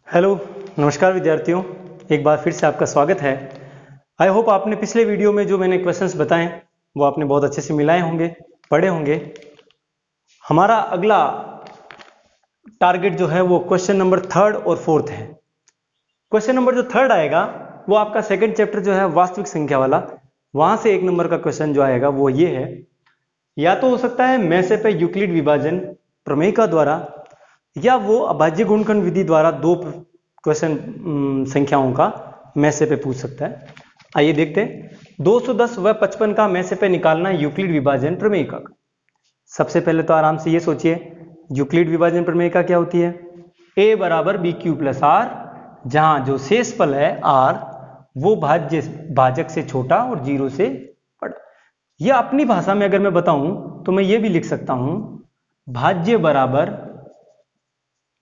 Hello, नमस्कार विद्यार्थियों। एक बार फिर से आपका स्वागत है। आई होप आपने पिछले वीडियो में जो मैंने क्वेश्चंस बताए वो आपने बहुत अच्छे से मिलाए होंगे, पढ़े होंगे। हमारा अगला टारगेट जो है वो क्वेश्चन नंबर 3 और 4 है। क्वेश्चन नंबर जो 3 आएगा वो आपका सेकंड चैप्टर जो है वास्तविक संख्या वाला, वहां से 1 नंबर का क्वेश्चन जो आएगा वो ये है। या तो हो सकता है मैसेपे यूक्लिड विभाजन प्रमेय का द्वारा, या वो अभाज्य गुणनखंड विधि द्वारा दो क्वेश्चन संख्याओं का मैसेपे पूछ सकता है। आइए देखते हैं। 210 व 55 का मैसेपे निकालना यूक्लिड विभाजन प्रमेय का। सबसे पहले तो आराम से ये सोचिए, यूक्लिड विभाजन प्रमेय का क्या होती है। a बराबर बी क्यू प्लस आर, जहां जो शेषफल है r वो भाजक से छोटा और 0 से बड़ा। यह अपनी भाषा में अगर मैं बताऊं तो मैं ये भी लिख सकता हूं, भाज्य बराबर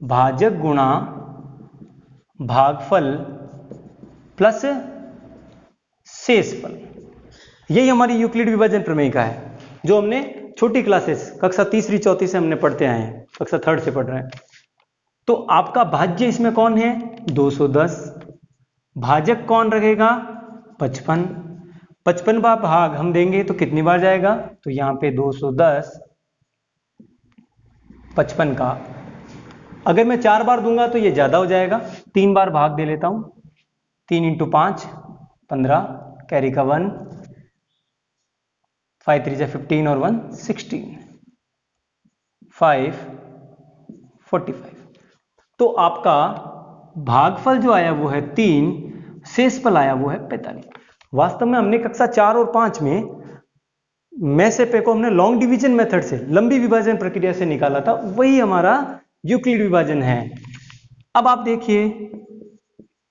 भाजक गुणा भागफल प्लस शेषफल। यही हमारी यूक्लिड विभाजन प्रमेय का है, जो हमने छोटी क्लासेस कक्षा तीसरी चौथी से हमने पढ़ते आए हैं, कक्षा 3 से पढ़ रहे हैं। तो आपका भाज्य इसमें कौन है, 210। भाजक कौन रहेगा, 55। 55वां भाग हम देंगे तो कितनी बार जाएगा, तो यहां पे 210 55 का अगर मैं 4 बार दूंगा तो ये ज्यादा हो जाएगा, 3 बार भाग दे लेता हूं। 3 × 5 15, कैरी का 1, 5 3 15 और 1 16, 5 45। तो आपका भागफल जो आया वो है 3, शेषफल आया वो है 45। वास्तव में हमने कक्षा 4 और 5 में मैसेपे को हमने लॉन्ग डिवीजन मेथड से, लंबी विभाजन प्रक्रिया से निकाला था, वही हमारा यूक्लिड विभाजन है। अब आप देखिए,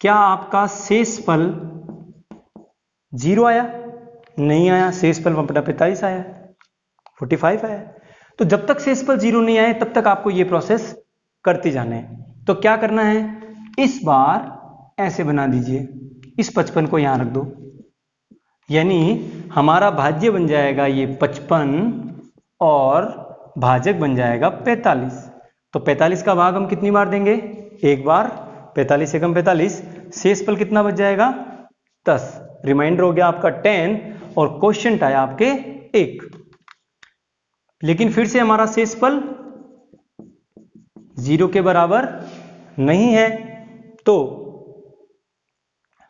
क्या आपका शेषफल 0 आया, नहीं आया। शेषफल 1/45 आया, 45 आया। तो जब तक शेषफल 0 नहीं आए तब तक आपको ये प्रोसेस करते जाना है। तो क्या करना है, इस बार ऐसे बना दीजिए, इस 55 को यहां रख दो, यानी हमारा भाज्य बन जाएगा ये 55 और भाजक बन जाएगा 45। तो 45 का भाग हम कितनी बार देंगे, एक बार। 45 एकम 45, शेषफल कितना बच जाएगा, 10। रिमाइंडर हो गया आपका 10 और क्वोशिएंट आया आपके 1। लेकिन फिर से हमारा शेषफल 0 के बराबर नहीं है, तो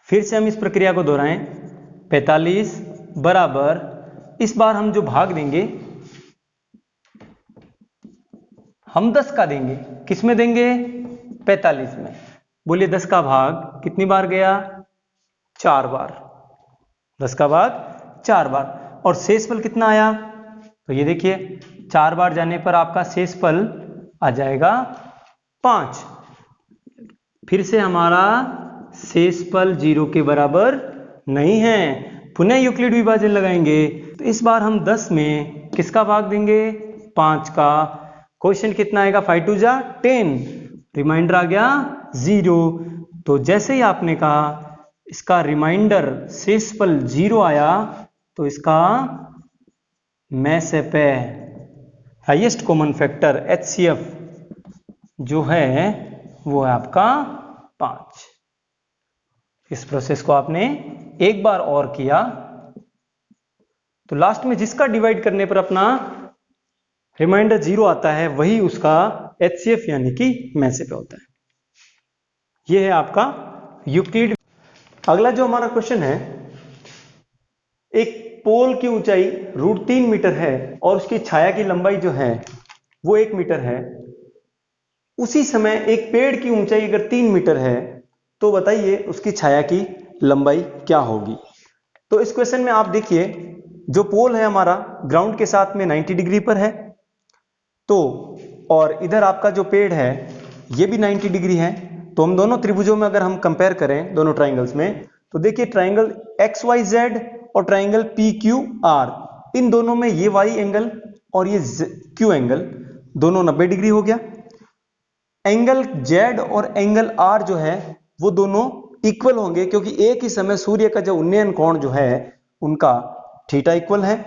फिर से हम इस प्रक्रिया को दोहराएं। 45 बराबर, इस बार हम जो भाग देंगे हम 10 का देंगे। किस में देंगे, 45 में। बोलिए 10 का भाग कितनी बार गया, 4 बार। 10 का भाग 4 बार। और शेषफल कितना आया, तो ये देखिए 4 बार जाने पर आपका शेषफल आ जाएगा 5। फिर से हमारा शेषफल 0 के बराबर नहीं है। पुनः यूक्लिड विभाजन लगाएंगे, तो इस बार हम 10 में किसका भाग देंगे, 5 का। क्वेश्चन कितना आएगा, 5 2 जा 10, रिमाइंडर आ गया 0। तो जैसे ही आपने कहा इसका रिमाइंडर शेषफल 0 आया, तो इसका मैसेपे हाईएस्ट कॉमन फैक्टर HCF जो है वो है आपका 5। इस प्रोसेस को आपने एक बार और किया, तो लास्ट में जिसका डिवाइड करने पर अपना रिमाइंडर 0 आता है वही उसका HCF यानी कि मैसेपे होता है। यह है आपका यूक्लिड। अगला जो हमारा क्वेश्चन है, एक पोल की ऊंचाई √3 मीटर है और उसकी छाया की लंबाई जो है वो 1 मीटर है। उसी समय एक पेड़ की ऊंचाई अगर 3 मीटर है, तो बताइए उसकी छाया की लंबाई क्या होगी। तो इस क्वेश्चन में आप देखिए, जो पोल है हमारा ग्राउंड के साथ में 90 डिग्री पर है, तो और इधर आपका जो पेड़ है ये भी 90 डिग्री है। तो हम दोनों त्रिभुजों में अगर हम कंपेयर करें दोनों ट्राइंगल्स में, तो देखिए ट्राइंगल XYZ और ट्राइंगल PQR, इन दोनों में ये Y एंगल और ये Q एंगल दोनों 90 डिग्री हो गया। एंगल Z और एंगल R जो है वो दोनों इक्वल होंगे, क्योंकि एक ही समय सूर्य का जो उन्नयन कोण जो है उनका थीटा इक्वल है।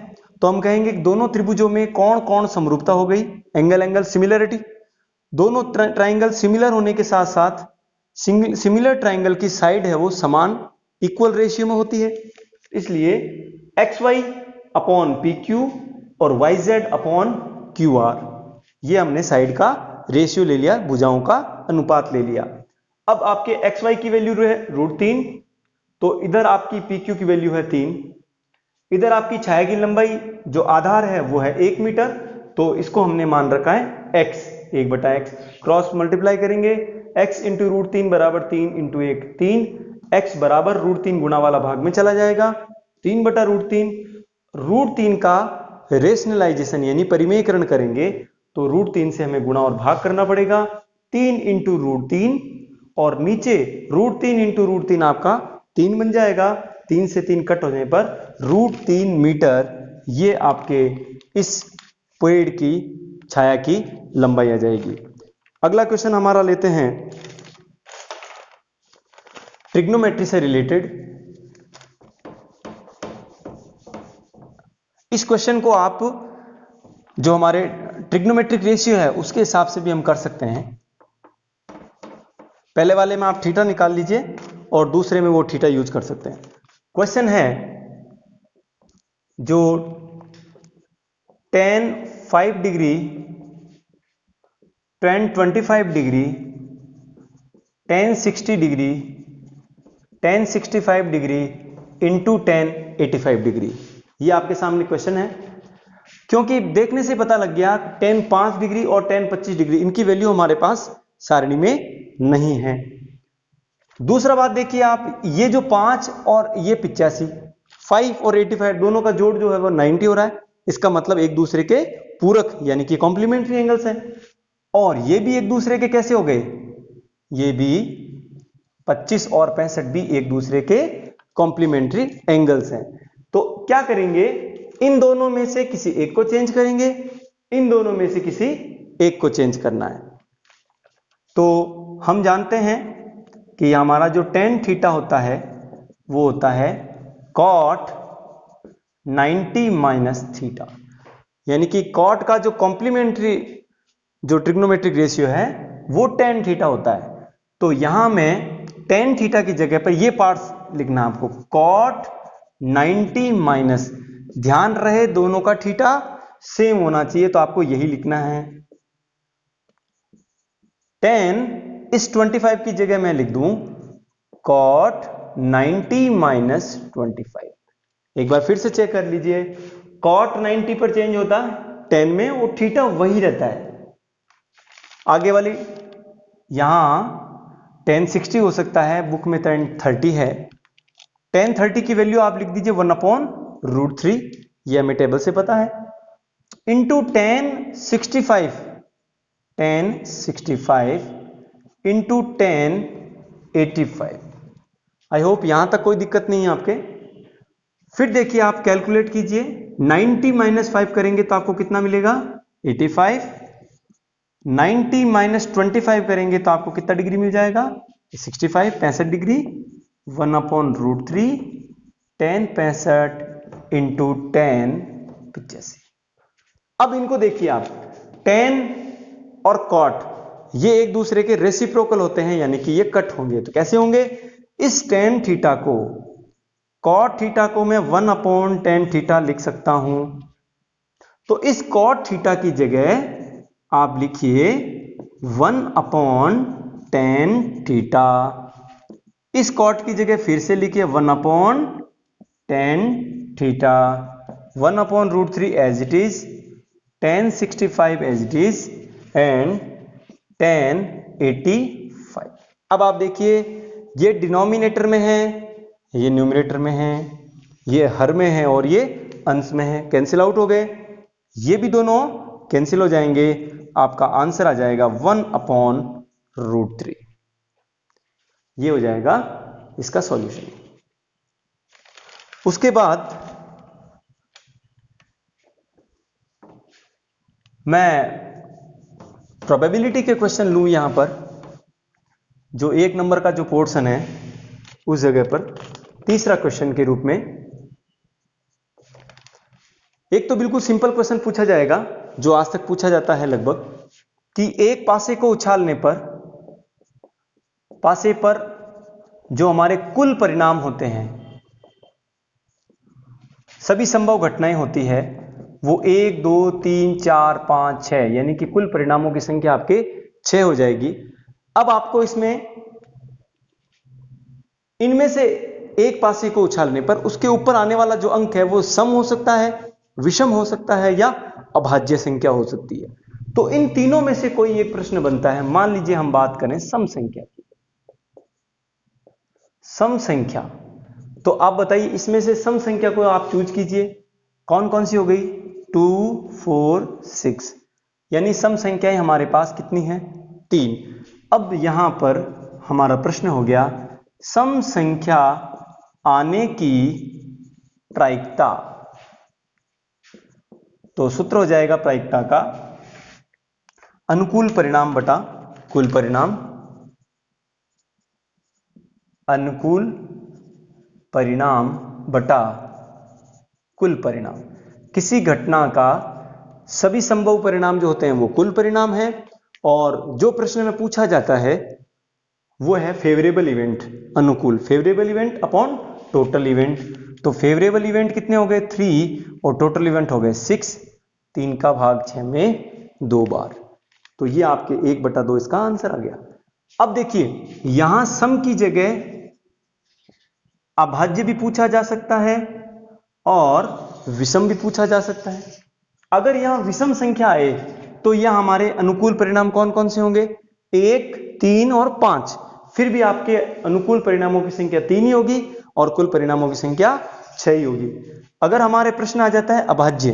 तो हम कहेंगे कि दोनों त्रिभुजों में कौन कौन समरूपता हो गई, एंगल एंगल सिमिलरिटी। दोनों ट्राइंगल सिमिलर होने के साथ साथ सिमिलर ट्राइंगल की साइड है वो समान इक्वल रेशियो में होती है, इसलिए XY अपॉन PQ और YZ अपॉन QR, ये हमने साइड का रेशियो ले लिया, भुजाओं का अनुपात ले लिया। अब आपके XY की वैल्यू है √3, तो इधर आपकी PQ की वैल्यू है 3, इधर आपकी छाया की लंबाई जो आधार है वो है 1 मीटर, तो इसको हमने मान रखा है x, 1/x, क्रॉस मल्टीप्लाई करेंगे, x इंटू √3 बराबर 3 इंटू 1 3, x बराबर √3 गुणा वाला भाग में चला जाएगा, 3/√3, √3 का रेशनलाइजेशन यानी परिमेयकरण करेंगे तो √3 से हमें गुणा और भाग करना पड़ेगा, 3 इंटू √3 और नीचे √3 इंटू √3 आपका 3 बन जाएगा, 3 से 3 कट होने पर √3 मीटर ये आपके इस पेड़ की छाया की लंबाई आ जाएगी। अगला क्वेश्चन हमारा लेते हैं ट्रिग्नोमेट्री से रिलेटेड। इस क्वेश्चन को आप जो हमारे ट्रिग्नोमेट्रिक रेशियो है उसके हिसाब से भी हम कर सकते हैं। पहले वाले में आप थीटा निकाल लीजिए और दूसरे में वो थीटा यूज कर सकते हैं। क्वेश्चन है जो tan 5 degree, tan 25 degree, tan 60 degree, tan 65 degree into tan 85 degree, ये आपके सामने क्वेश्चन है। क्योंकि देखने से पता लग गया tan 5 डिग्री और tan 25 डिग्री इनकी वैल्यू हमारे पास सारणी में नहीं है। दूसरा बात देखिए आप, ये जो 5 और ये 85, 5 और 85 दोनों का जोड़ जो है वो 90 हो रहा है, इसका मतलब एक दूसरे के पूरक यानी कि कॉम्प्लीमेंट्री एंगल्स हैं। और ये भी एक दूसरे के कैसे हो गए, ये भी 25 और 65 भी एक दूसरे के कॉम्प्लीमेंट्री एंगल्स हैं। तो क्या करेंगे, इन दोनों में से किसी एक को चेंज करेंगे, इन दोनों में से किसी एक को चेंज करना है। तो हम जानते हैं कि हमारा जो tan थीटा होता है वो होता है cot 90 माइनस थीटा, यानी कि cot का जो कॉम्प्लीमेंट्री जो ट्रिग्नोमेट्रिक रेशियो है वो tan थीटा होता है। तो यहां में tan थीटा की जगह पर ये पार्ट्स लिखना आपको, cot 90 माइनस, ध्यान रहे दोनों का थीटा सेम होना चाहिए, तो आपको यही लिखना है। tan इस 25 की जगह मैं लिख दूं cot 90 माइनस 25। एक बार फिर से चेक कर लीजिए, cot 90 पर चेंज होता है, tan में वो थीटा वही रहता है। आगे वाली यहां tan 60 हो सकता है, बुक में tan 30 है, tan 30 की वैल्यू आप लिख दीजिए 1/√3, ये हमें टेबल से पता है, into tan 65 into tan 85। I hope यहां तक कोई दिक्कत नहीं है आपके। फिर देखिए आप कैलकुलेट कीजिए, 90 माइनस 5 करेंगे तो आपको कितना मिलेगा 85, 90 माइनस 25 करेंगे तो आपको कितना डिग्री मिल जाएगा 65, 65 डिग्री, 1/√3, tan 65 इंटू tan 85। अब इनको देखिए आप, tan और cot ये एक दूसरे के रेसिप्रोकल होते हैं, यानी कि ये कट होंगे। तो कैसे होंगे, इस tan थीटा को, cot थीटा को मैं 1/tan थीटा लिख सकता हूं। तो इस cot थीटा की जगह आप लिखिए 1/tan थीटा, इस cot की जगह फिर से लिखिए 1/tan theta, 1/√3 as it is, tan 65 as it is, and tan 85। अब आप देखिए ये डिनोमिनेटर में है, ये न्यूमरेटर में है, ये हर में है और ये अंश में है, कैंसिल आउट हो गए, ये भी दोनों कैंसिल हो जाएंगे, आपका आंसर आ जाएगा 1/√3। ये हो जाएगा इसका सॉल्यूशन। उसके बाद मैं प्रोबेबिलिटी के क्वेश्चन लूं यहां पर, जो 1 नंबर का जो पोर्शन है उस जगह पर तीसरा क्वेश्चन के रूप में। एक तो बिल्कुल सिंपल क्वेश्चन पूछा जाएगा जो आज तक पूछा जाता है लगभग, कि एक पासे को उछालने पर पासे पर जो हमारे कुल परिणाम होते हैं, सभी संभव घटनाएं होती है, वो 1 2 3 4 5 6 यानी कि कुल परिणामों की संख्या आपके 6 हो जाएगी। अब आपको इनमें से एक पासे को उछालने पर उसके ऊपर आने वाला जो अंक है वो सम हो सकता है, विषम हो सकता है या अभाज्य संख्या हो सकती है। तो इन तीनों में से कोई एक प्रश्न बनता है। मान लीजिए हम बात करें सम संख्या की। सम संख्या, तो आप बताइए इसमें से सम संख्या को आप चूज कीजिए, कौन कौन सी हो गई? 2 4 6 यानी सम संख्याएं हमारे पास कितनी हैं? 3। अब यहां पर हमारा प्रश्न हो गया सम संख्या आने की प्रायिकता। तो सूत्र हो जाएगा प्रायिकता का अनुकूल परिणाम बटा कुल परिणाम। अनुकूल परिणाम बटा कुल परिणाम। किसी घटना का सभी संभव परिणाम जो होते हैं वो कुल परिणाम है, और जो प्रश्न में पूछा जाता है वो है फेवरेबल इवेंट, अनुकूल favourable event upon total event. तो फेवरेबल इवेंट कितने हो गए? 3 और टोटल इवेंट हो गए 6। 3 का भाग 6 में 2 बार। तो ये आपके 1/2 इसका आंसर आ गया। अब देखिए यहां सम की जगह अभाज्य भी पूछा जा सकता है और विषम भी पूछा जा सकता है। अगर यहां विषम संख्या आए तो यह हमारे अनुकूल परिणाम कौन कौन से होंगे? 1 3 और 5। फिर भी आपके अनुकूल परिणामों की संख्या 3 ही होगी और कुल परिणामों की संख्या 6 ही होगी। अगर हमारे प्रश्न आ जाता है अभाज्य,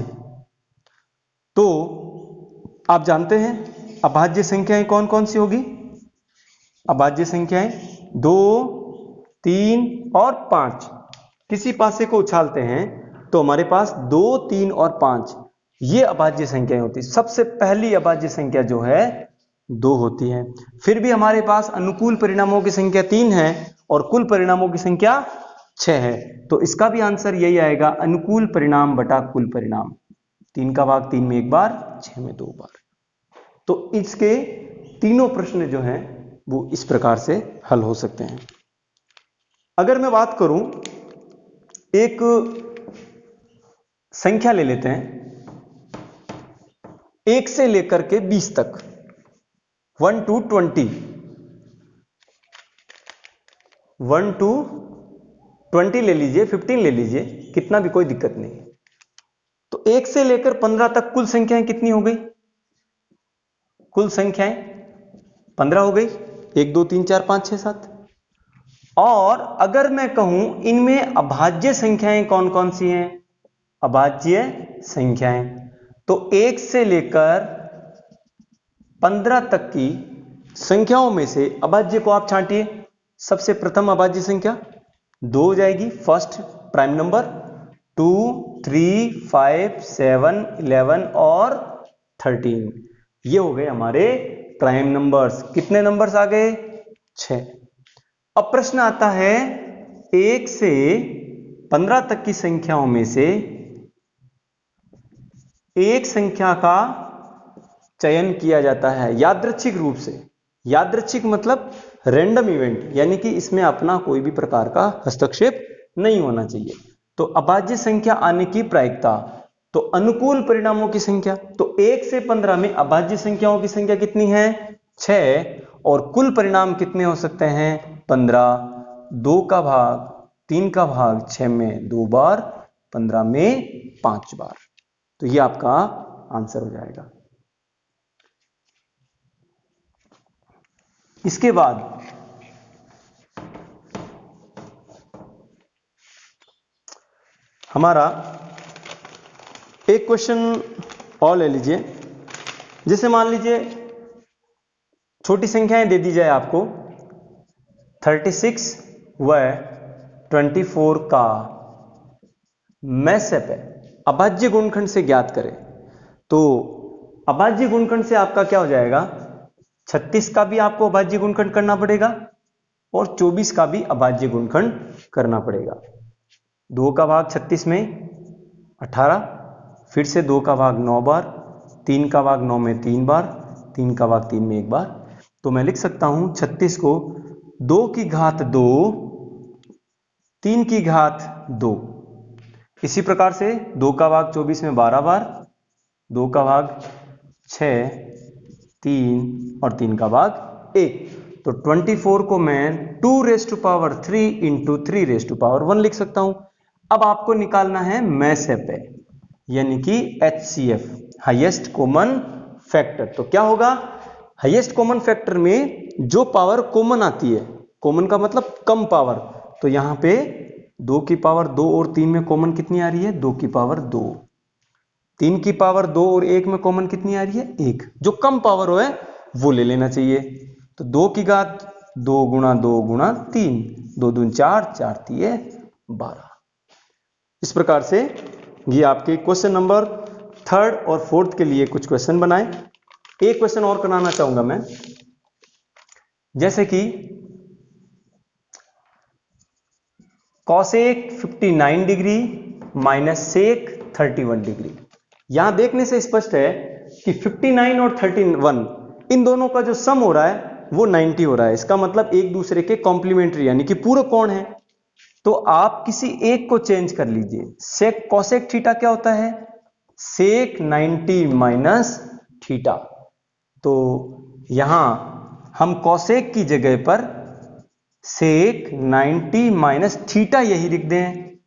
तो आप जानते हैं अभाज्य संख्याएं कौन कौन सी होगी? अभाज्य संख्याएं 2 3 और 5। किसी पासे को उछालते हैं तो हमारे पास 2 3 और 5 ये अभाज्य संख्याएं होती। सबसे पहली अभाज्य संख्या जो है 2 होती है। फिर भी हमारे पास अनुकूल परिणामों की संख्या 3 है और कुल परिणामों की संख्या 6 है। तो इसका भी आंसर यही आएगा, अनुकूल परिणाम बटा कुल परिणाम। 3 का भाग 3 में 1 बार, 6 में 2 बार। तो इसके तीनों प्रश्न जो हैं वो इस प्रकार से हल हो सकते हैं। अगर मैं बात करूं, एक संख्या ले लेते हैं 1 से लेकर के 20 तक, 1 to 20, 1 to 20 ले लीजिए, 15 ले लीजिए, कितना भी कोई दिक्कत नहीं। तो 1 से लेकर 15 तक कुल संख्याएं कितनी हो गई? कुल संख्याएं 15 हो गई। 1 2 3 4 5 6 7। और अगर मैं कहूं इनमें अभाज्य संख्याएं कौन कौन सी हैं? अभाज्य संख्याएं, तो 1 से लेकर 15 तक की संख्याओं में से अभाज्य को आप छांटिए। सबसे प्रथम अभाज्य संख्या 2 हो जाएगी, फर्स्ट प्राइम नंबर। 2 3 5 7 11 और 13 ये हो गए हमारे प्राइम नंबर्स। कितने नंबर्स आ गए? 6। अब प्रश्न आता है 1 से 15 तक की संख्याओं में से एक संख्या का चयन किया जाता है यादृच्छिक रूप से। यादृच्छिक मतलब रैंडम इवेंट, यानी कि इसमें अपना कोई भी प्रकार का हस्तक्षेप नहीं होना चाहिए। तो अभाज्य संख्या आने की प्रायिकता, तो अनुकूल परिणामों की संख्या, तो 1 से 15 में अभाज्य संख्याओं की संख्या कितनी है? 6। और कुल परिणाम कितने हो सकते हैं? 15। 2 का भाग 3 का भाग 6 में 2 बार, 15 में 5 बार। तो ये आपका आंसर हो जाएगा। इसके बाद हमारा एक क्वेश्चन और ले लीजिए। जैसे मान लीजिए छोटी संख्याएं दे दी जाए आपको, 36 व 24 का मैसेप है, अभाज्य गुणनखंड से ज्ञात करें। तो अभाज्य गुणनखंड से आपका क्या हो जाएगा? 36 का भी आपको अभाज्य गुणनखंड करना पड़ेगा और 24 का भी अभाज्य गुणनखंड करना पड़ेगा। 2 का भाग 36 में 18, फिर से 2 का भाग 9 बार, 3 का भाग 9 में 3 बार, 3 का भाग 3 में 1 बार। तो मैं लिख सकता हूं 36 को 2 की घात 2, 3 की घात 2। इसी प्रकार से 2 का भाग 24 में 12 बार, 2 का भाग 6, 3 और 3 का भाग 1। तो 24 को मैं 2⁻³ इंटू 3⁻1 लिख सकता हूं। अब आपको निकालना है MSF, यानी कि HCF, हाईएस्ट कॉमन फैक्टर। तो क्या होगा, हाईएस्ट कॉमन फैक्टर में जो पावर कॉमन आती है, कॉमन का मतलब कम पावर, तो यहां पे 2 की पावर 2 और 3 में कॉमन कितनी आ रही है, 2 की पावर 2। 3 की पावर 2 और 1 में कॉमन कितनी आ रही है, 1। जो कम पावर हो है वो ले लेना चाहिए। तो 2 की घात 2 गुणा 2 गुणा 3, 2 दूनी 4, 4 3 12। इस प्रकार से ये आपके क्वेश्चन नंबर 3rd और 4th के लिए कुछ क्वेश्चन बनाए। एक क्वेश्चन और कराना चाहूंगा मैं, जैसे कि cosec 59 degree minus sec 31 degree. यहां देखने से स्पष्ट है कि 59 और 31 इन दोनों का जो सम हो रहा है वो 90 हो रहा है। इसका मतलब एक दूसरे के कॉम्प्लीमेंट्री यानी कि पूरक कोण है। तो आप किसी एक को चेंज कर लीजिए। सेक कॉसेक थीटा क्या होता है, सेक 90 माइनस थीटा। तो यहां हम कॉसेक की जगह पर सेक 90 माइनस थीटा यही लिख दें।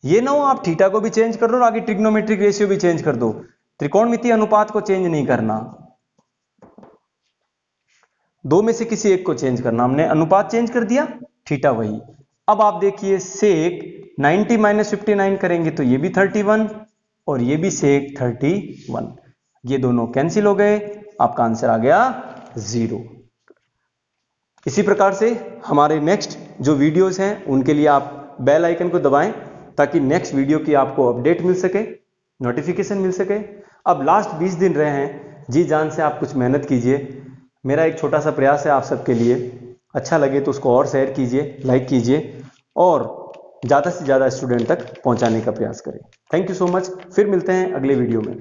ये ना हो आप थीटा को भी चेंज कर दो और आगे ट्रिग्नोमेट्रिक रेशियो भी चेंज कर दो। त्रिकोणमितीय अनुपात को चेंज नहीं करना, दो में से किसी एक को चेंज करना। हमने अनुपात चेंज कर दिया, थीटा वही। अब आप देखिए सेक 90 माइनस 59 करेंगे तो ये भी 31 और ये भी सेक 31, ये दोनों कैंसिल हो गए, आपका आंसर आ गया 0। इसी प्रकार से हमारे नेक्स्ट जो वीडियोस हैं उनके लिए आप बेल आइकन को दबाएं ताकि नेक्स्ट वीडियो की आपको अपडेट मिल सके, नोटिफिकेशन मिल सके। अब लास्ट 20 दिन रहे हैं, जी जान से आप कुछ मेहनत कीजिए। मेरा एक छोटा सा प्रयास है आप सबके लिए, अच्छा लगे तो उसको और शेयर कीजिए, लाइक कीजिए और ज़्यादा से ज़्यादा स्टूडेंट तक पहुंचाने का प्रयास करें। Thank you so much. फिर मिलते हैं अगले वीडियो में।